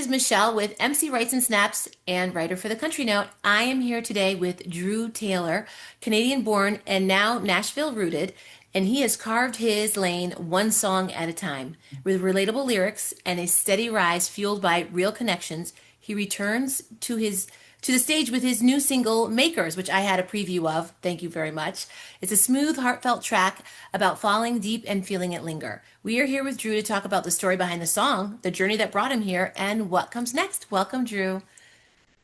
is Michelle with MC Writes and Snaps and writer for the Country Note. I am here today with Drew Taylor, Canadian born and now Nashville-rooted, and he has carved his lane one song at a time. With relatable lyrics and a steady rise fueled by real connections, he returns to the stage with his new single Makers, which I had a preview of. Thank you very much. It's a smooth, heartfelt track about falling deep and feeling it linger. We are here with Drew to talk about the story behind the song, the journey that brought him here, and what comes next. Welcome, Drew.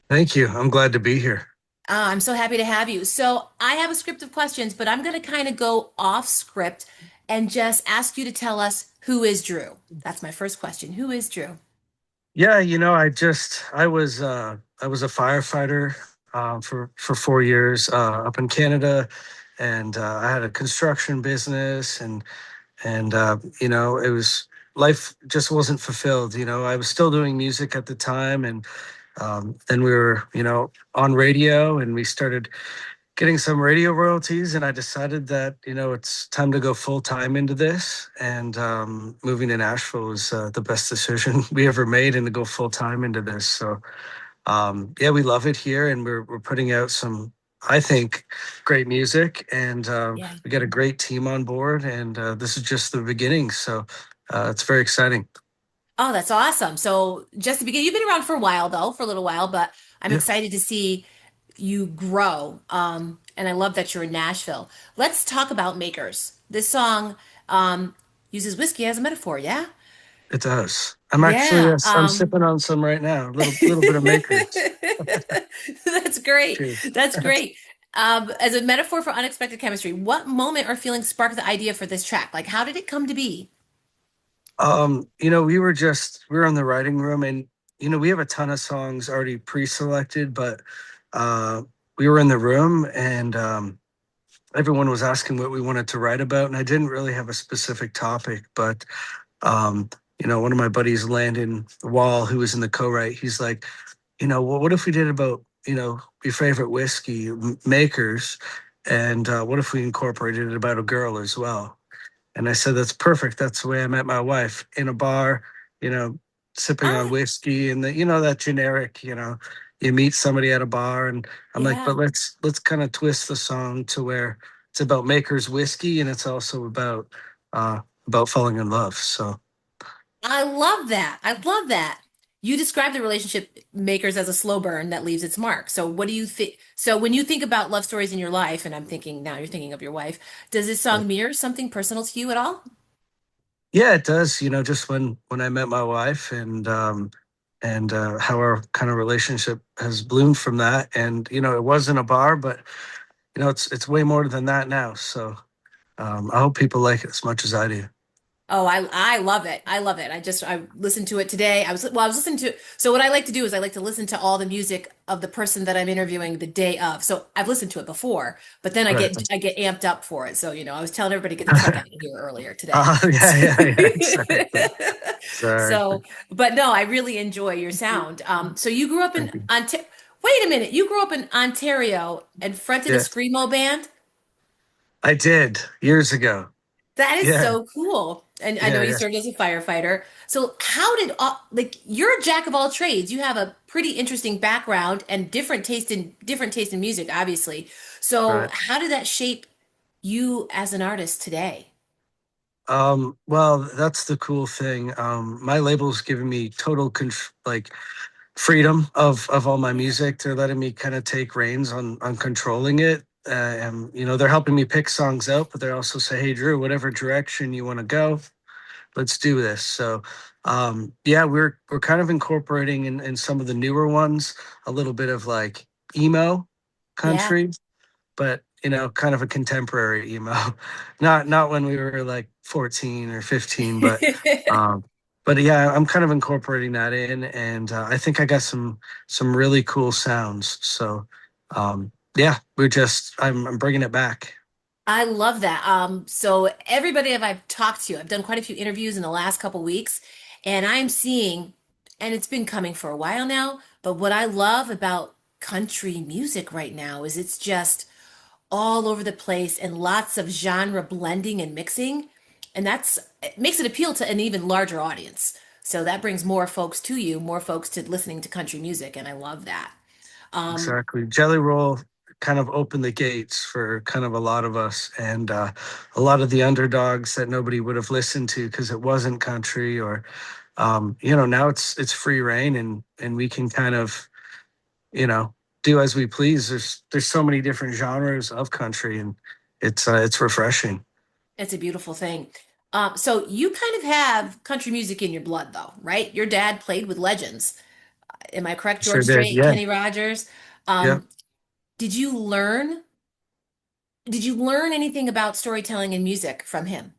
Thank you. I'm glad to be here. I'm so happy to have you. So, I have a script of questions, but I'm going to kind of go off script and just ask you to tell us who is Drew. That's my first question. Who is Drew? Yeah, I was a firefighter for 4 years up in Canada, and I had a construction business, and it was life just wasn't fulfilled. I was still doing music at the time, and then we were on radio, and we started getting some radio royalties, and I decided that it's time to go full time into this. And moving to Nashville was the best decision we ever made, and to go full time into this. So yeah, we love it here, and we're putting out some, I think, great music, and Yeah. we got a great team on board, and this is just the beginning. So it's very exciting. Oh, that's awesome. So, just to begin, you've been around for a while, though, for a little while, but I'm Yeah, excited to see you grow. And I love that you're in Nashville. Let's talk about Makers. This song uses whiskey as a metaphor, yeah? it does. I'm actually Yeah. yes, I'm sipping on some right now. A little bit of makers. That's great. Cheers. That's great. As a metaphor for unexpected chemistry, what moment or feeling sparked the idea for this track? Like, how did it come to be? We were in the writing room, and we have a ton of songs already pre-selected, but uh we were in the room, and everyone was asking what we wanted to write about, and I didn't really have a specific topic, but um one of my buddies, Landon Wall, who was in the co-write, he's like, well, what if we did about your favorite whiskey makers, and what if we incorporated it about a girl as well? And I said, that's perfect. That's the way I met my wife, in a bar, you know, sipping on Ah, whiskey, and that generic, you meet somebody at a bar, and I'm like, yeah. but let's kind of twist the song to where it's about Maker's whiskey, and it's also uh about falling in love. So I love that. I love that. You describe the relationship makers as a slow burn that leaves its mark. So what do you think? So when you think about love stories in your life, and I'm thinking now you're thinking of your wife, does this song mirror something personal to you at all? yeah, it does. Just when I met my wife, and how our kind of relationship has bloomed from that. And it wasn't a bar, but it's way more than that now. So I hope people like it as much as I do. Oh, I love it. I love it. I listened to it today. I was listening to so what I like to do is I like to listen to all the music of the person that I'm interviewing the day of. So I've listened to it before, but then Right. I get amped up for it. So, I was telling everybody to get the truck out of here earlier today. Yeah, yeah, yeah, exactly. So, Exactly. but no, I really enjoy your sound. So you grew up in Thank you. Ontario. Wait a minute, you grew up in Ontario and fronted a Yeah, screamo band? I did years ago. That is Yeah, so cool. And I know yeah, you yeah. served as a firefighter. So how did like you're a jack of all trades. You have a pretty interesting background and different taste in music, obviously. So Right. how did that shape you as an artist today? Well, that's the cool thing. My label's giving me total like freedom of all my Yeah. music. They're letting me kind of take reins on controlling it. And they're helping me pick songs out, but they also say, "Hey, Drew, whatever direction you want to go, let's do this." So, yeah, we're kind of incorporating in some of the newer ones a little bit of like emo Yeah. country, but kind of a contemporary emo. Not when we were like 14 or 15, um, but yeah, I'm kind of incorporating that in, and I think I got some really cool sounds. So, yeah, I'm bringing it back. I love that. So everybody that I've talked to, I've done quite a few interviews in the last couple weeks, and I'm seeing, and it's been coming for a while now, but what I love about country music right now is it's just all over the place and lots of genre blending and mixing, and it makes it appeal to an even larger audience. So that brings more folks to you, more folks to listening to country music, and I love that. Um, Exactly. Jelly Roll kind of opened the gates for kind of a lot of us, and a lot of the underdogs that nobody would have listened to because it wasn't country, or now it's free reign, and we can kind of you know do as we please. There's so many different genres of country, and it's refreshing. it's a beautiful thing. So you kind of have country music in your blood, though, right? Your dad played with legends. Am I correct? Sure George did. Strait, Yeah. Kenny Rogers. Yeah. Um, did you learn? Did you learn anything about storytelling and music from him?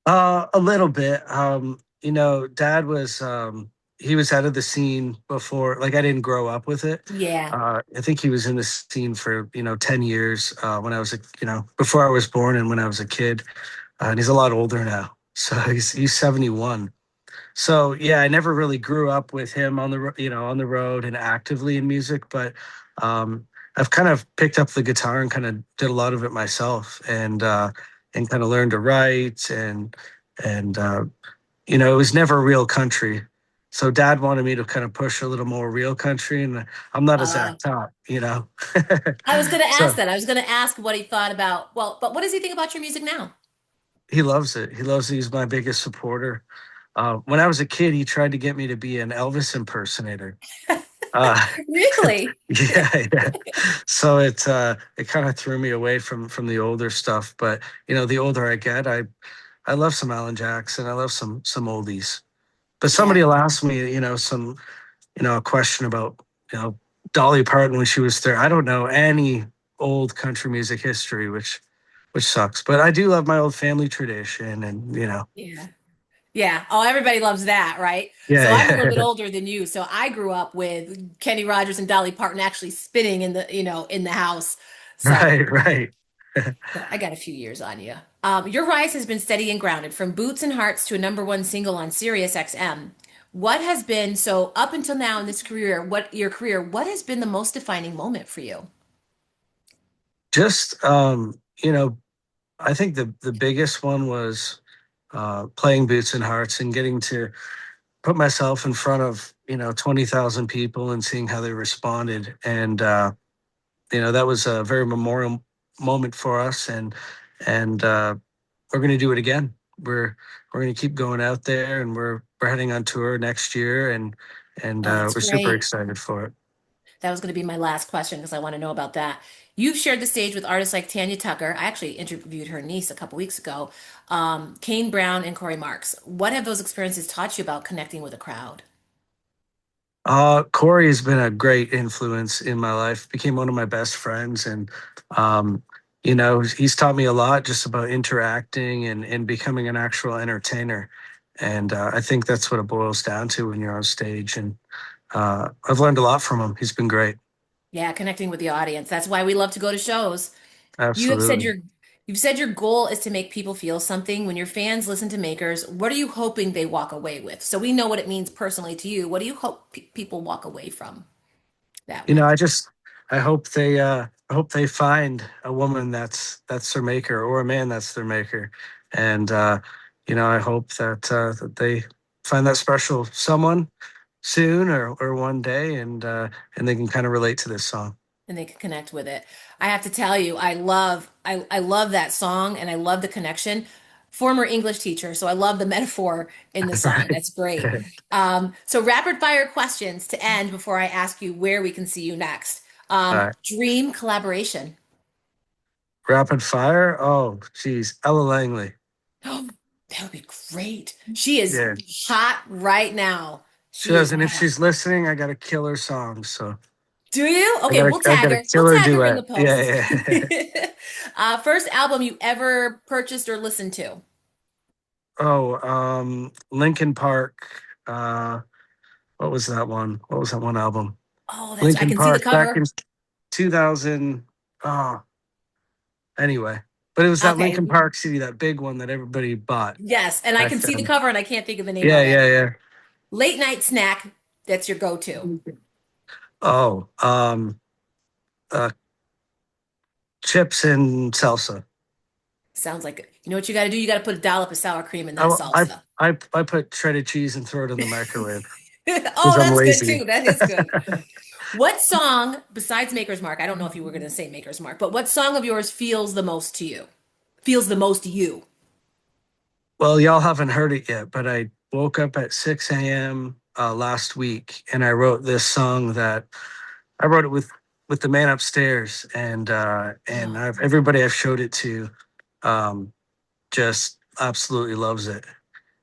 A little bit. Dad was he was out of the scene before. Like I didn't grow up with it. Yeah, I think he was in the scene for 10 years when I was before I was born and when I was a kid. And he's a lot older now, so he's 71. So yeah, I never really grew up with him on on the road and actively in music, but um, I've kind of picked up the guitar and kind of did a lot of it myself, and kind of learned to write and it was never real country. So Dad wanted me to kind of push a little more real country, and I'm not a uh, Zach Top. I was going to ask So that. I was going to ask what he thought about. Well, but what does he think about your music now? he loves it. He loves it. He's my biggest supporter. When I was a kid, he tried to get me to be an Elvis impersonator. Uh, Really? yeah, yeah. So it kind of threw me away from the older stuff. But the older I get, I love some Alan Jackson. I love some oldies. But Yeah. somebody will ask me, a question about Dolly Parton when she was there. I don't know any old country music history, which sucks. But I do love my old family tradition, and Yeah. Yeah. Oh, everybody loves that, right? yeah, So I'm a little yeah. bit older than you. So I grew up with Kenny Rogers and Dolly Parton actually spinning in the house. So Right, right. so I got a few years on you. Your rise has been steady and grounded, from Boots and Hearts to a number one single on Sirius XM. What has been so up until now in this career? What has been the most defining moment for you? Just I think the biggest one was playing Boots and Hearts and getting to put myself in front of 20,000 people and seeing how they responded, and that was a very memorial moment for us, and we're going to do it again. We're going to keep going out there, and we're heading on tour next year, and Oh, that's we're super great. excited for it. That was going to be my last question because I want to know about that. You've shared the stage with artists like Tanya Tucker. I actually interviewed her niece a couple weeks ago, Kane Brown and Corey Marks. What have those experiences taught you about connecting with a crowd? Corey has been a great influence in my life. Became one of my best friends, and um, he's taught me a lot just about interacting and becoming an actual entertainer. And I think that's what it boils down to when you're on stage. And I've learned a lot from him. He's been great. Yeah, connecting with the audience. That's why we love to go to shows. You have said Absolutely. your goal is to make people feel something. When your fans listen to Makers, what are you hoping they walk away with? So we know what it means personally to you. What do you hope people walk away from that You know, with? I hope they find a woman that's their maker, or a man that's their maker. And I hope that they find that special someone soon, or one day, and they can kind of relate to this song. And they can connect with it. I have to tell you, I love that song and I love the connection. Former English teacher, so I love the metaphor in the song. Right. That's great. So rapid fire questions to end before I ask you where we can see you next. All right. Dream collaboration. Rapid fire. Oh, geez, Ella Langley. Oh, that would be great. She is Yeah, hot right now. she She is does. And if hot. she's listening, I got a killer song. So Do you? I Okay, got a we'll I tag got a her. We'll killer tag her in duet. the Yeah, post. yeah. First album you ever purchased or listened to? Oh, Lincoln Park. Uh, what was that one? What was that one album? Oh, I Lincoln can see the Park back in cover. 2000. Oh, anyway, but it was that Okay. Lincoln Park CD, that big one that everybody bought Yes, and I back can see the then. cover and I can't think of the name Yeah, of it. yeah, yeah. Late night snack, that's your go-to. Oh, uh, chips and salsa. Sounds like you know what you got to do? You got to put a dollop of sour cream in that I salsa. I put shredded cheese and throw it in the microwave Oh, because I'm that's good lazy. too. That is good. What song, besides Maker's Mark, I don't know if you were going to say Maker's Mark, but what song of yours feels the most to you? Feels the most you? Well, y'all haven't heard it yet, but I woke up at 6 a.m. Last week, and I wrote this song that I wrote it with the man upstairs, and Oh, everybody I've showed it to um, just absolutely loves it,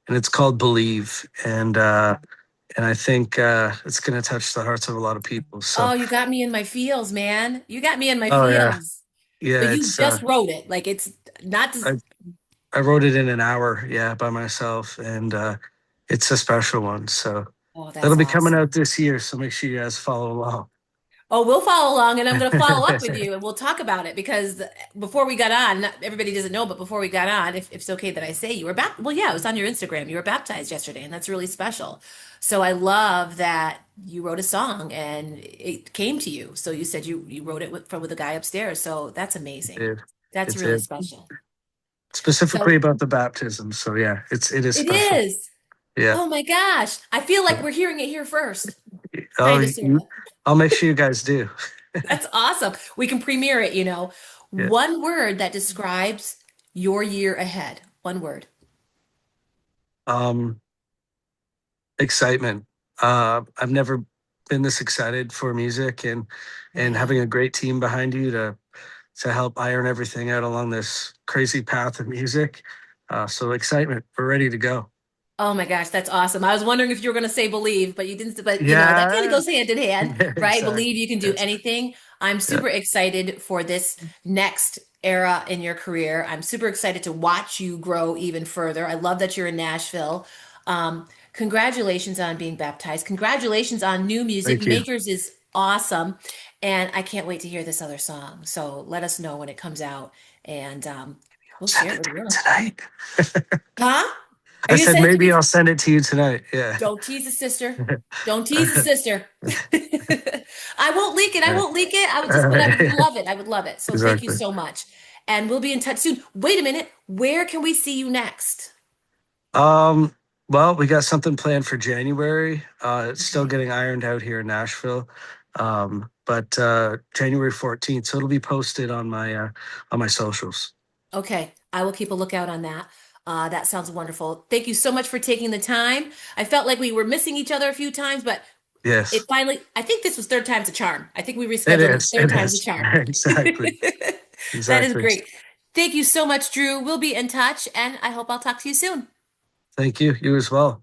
and it's called "Believe," and I think it's going to touch the hearts of a lot of people. So, oh, you got me in my feels, man. You got me in my oh yeah, feels. But yeah, you it's just wrote it. Like it's not just, I I wrote it in an hour, yeah, by myself, and it's a special one. So oh, that's that'll be coming awesome. out this year. So make sure you guys follow along. Oh, we'll follow along and I'm going to follow up with you and we'll talk about it because before we got on, not everybody doesn't know, but before we got on, if it's okay that I say you were baptized. Well, yeah, it was on your Instagram. You were baptized yesterday and that's really special. So I love that you wrote a song and it came to you. So you said you wrote it with a guy upstairs. So that's amazing. It, That's it's really it special. specifically So about the baptism. So yeah, it is it special. is. Yeah. Oh my gosh. I feel like Yeah. we're hearing it here first. Oh, Kind of, sort of. I'll make sure you guys do. That's awesome. We can premiere it, you know. Yeah. One word that describes your year ahead. One word. Um, Excitement. I've never been this excited for music, and Yeah. having a great team behind you to help iron everything out along this crazy path of music. So excitement. We're ready to go. Oh my gosh, that's awesome. I was wondering if you were going to say believe, but you didn't, but you know, that kind of Yeah. goes hand in hand, Yeah, right? Believe exactly. you can do Yes. anything. I'm Yeah. super excited for this next era in your career. I'm super excited to watch you grow even further. I love that you're in Nashville. Congratulations on being baptized. Congratulations on new music. Thank you. Makers is awesome. And I can't wait to hear this other song. So let us know when it comes out and we'll Send share it it with to the me world. tonight. Huh? Are I you going to said send it to maybe me? I'll send it to you tonight. Yeah. Don't tease a sister. Don't tease a sister. I won't leak it. I won't leak it. I would just, but I would Yeah, love it. I would love it. So thank you exactly. so much. And we'll be in touch soon. Wait a minute. Where can we see you next? Um, well, we got something planned for January. It's still Okay. getting ironed out here in Nashville. But January 14th. So it'll be posted on my socials. Okay. I will keep a lookout on that. That sounds wonderful. Thank you so much for taking the time. I felt like we were missing each other a few times, but it Yes, finally, I think this was third time's a charm. I think we it rescheduled and is. third It time's a is. charm. Exactly. That is Exactly. great. Thank you so much, Drew. We'll be in touch and I hope I'll talk to you soon. Thank you. You as well.